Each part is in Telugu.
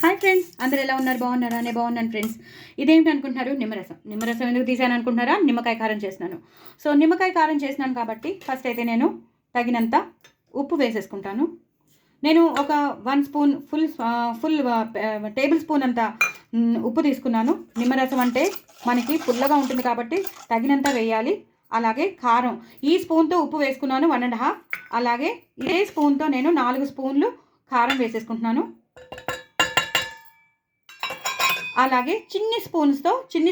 హాయ్ ఫ్రెండ్స్, అందరు ఎలా ఉన్నారు? బాగున్నారా? నేను బాగున్నాను ఫ్రెండ్స్. ఇదేంటి అనుకుంటున్నారు? నిమ్మరసం ఎందుకు తీసాను అనుకుంటున్నారా? నిమ్మకాయ కారం చేస్తున్నాను. సో నిమ్మకాయ కారం చేసినాను కాబట్టి ఫస్ట్ అయితే నేను తగినంత ఉప్పు వేసేసుకుంటాను. నేను ఒక 1 స్పూన్ ఫుల్ టేబుల్ స్పూన్ అంత ఉప్పు తీసుకున్నాను. నిమ్మరసం అంటే మనకి పుల్లగా ఉంటుంది కాబట్టి తగినంత వేయాలి. అలాగే కారం ఈ స్పూన్తో ఉప్పు వేసుకున్నాను 1.5. అలాగే ఇదే స్పూన్తో నేను 4 స్పూన్లు కారం వేసేసుకుంటున్నాను. అలాగే చిన్ని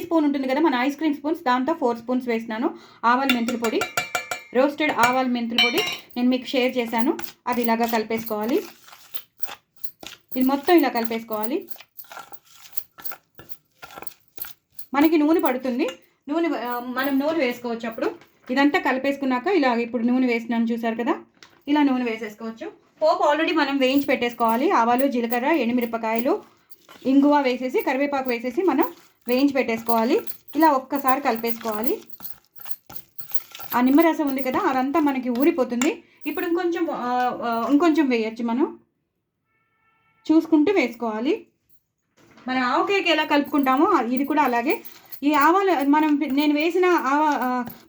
స్పూన్ ఉంటుంది కదా మన ఐస్ క్రీమ్ స్పూన్స్, దాంతో 4 స్పూన్స్ వేసినాను. మెంతుల పొడి, రోస్టెడ్ ఆవాల మెంతుల పొడి నేను మీకు షేర్ చేశాను. అది ఇలాగా కలిపేసుకోవాలి. ఇది మొత్తం ఇలా కలిపేసుకోవాలి. మనకి నూనె పడుతుంది. మనం నూనె వేసుకోవచ్చు. అప్పుడు ఇదంతా కలిపేసుకున్నాక ఇలా ఇప్పుడు నూనె వేసినాను, చూసారు కదా, ఇలా నూనె వేసేసుకోవచ్చు. పోపు ఆల్రెడీ మనం వేయించి పెట్టేసుకోవాలి. ఆవాలు, జీలకర్ర, ఎండుమిరపకాయలు, ఇంగువ వేసేసి కరివేపాకు వేసేసి మనం వేయించి పెట్టేసుకోవాలి. ఇలా ఒక్కసారి కలిపేసుకోవాలి. ఆ నిమ్మరసం ఉంది కదా, అదంతా మనకి ఊరిపోతుంది. ఇప్పుడు ఇంకొంచెం వేయచ్చు. మనం చూసుకుంటూ వేసుకోవాలి. మనం ఆవకాయకి ఎలా కలుపుకుంటామో ఇది కూడా అలాగే. ఈ ఆవాలు నేను వేసిన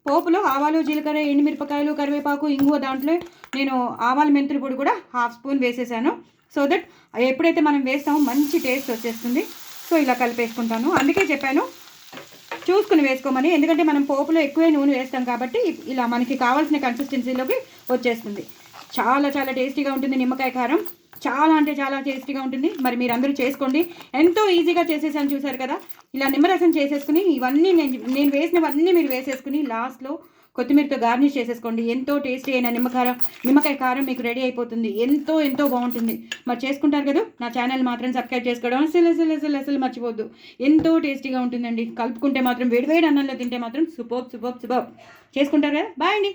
పోపులో ఆవాలు, జీలకర్ర, ఎండుమిరపకాయలు, కరివేపాకు, ఇంగువ, దాంట్లో నేను ఆవాల మెంతుల పొడి కూడా 1/2 స్పూన్ వేసేసాను. సో దట్ ఎప్పుడైతే మనం వేస్తామో మంచి టేస్ట్ వచ్చేస్తుంది. సో ఇలా కలిపేసుకుంటాను. అందుకే చెప్పాను చూసుకుని వేసుకోమని, ఎందుకంటే మనం పోపులో ఎక్కువే నూనె వేస్తాం కాబట్టి ఇలా మనకి కావాల్సిన కన్సిస్టెన్సీలోకి వచ్చేస్తుంది. చాలా చాలా టేస్టీగా ఉంటుంది నిమ్మకాయ కారం. చాలా అంటే చాలా టేస్టీగా ఉంటుంది. మరి మీరు అందరూ చేసుకోండి. ఎంతో ఈజీగా చేసేసాను, చూసారు కదా. ఇలా నిమ్మరసం చేసేసుకుని ఇవన్నీ నేను వేసినవన్నీ మీరు వేసేసుకుని లాస్ట్లో కొత్తిమీరతో గార్నిష్ చేసేసుకోండి. ఎంతో టేస్టీ అయిన నిమ్మకాయ కారం మీకు రెడీ అయిపోతుంది. ఎంతో ఎంతో బాగుంటుంది. మరి చేసుకుంటారు కదా. నా ఛానల్ మాత్రం సబ్స్క్రైబ్ చేసుకోవడం అసలు మర్చిపోద్దు. ఎంతో టేస్టీగా ఉంటుందండి. కలుపుకుంటే మాత్రం వేడివేడి అన్నంలో తింటే మాత్రం సూపర్ చేసుకుంటారు కదా. బాయ్ అండి.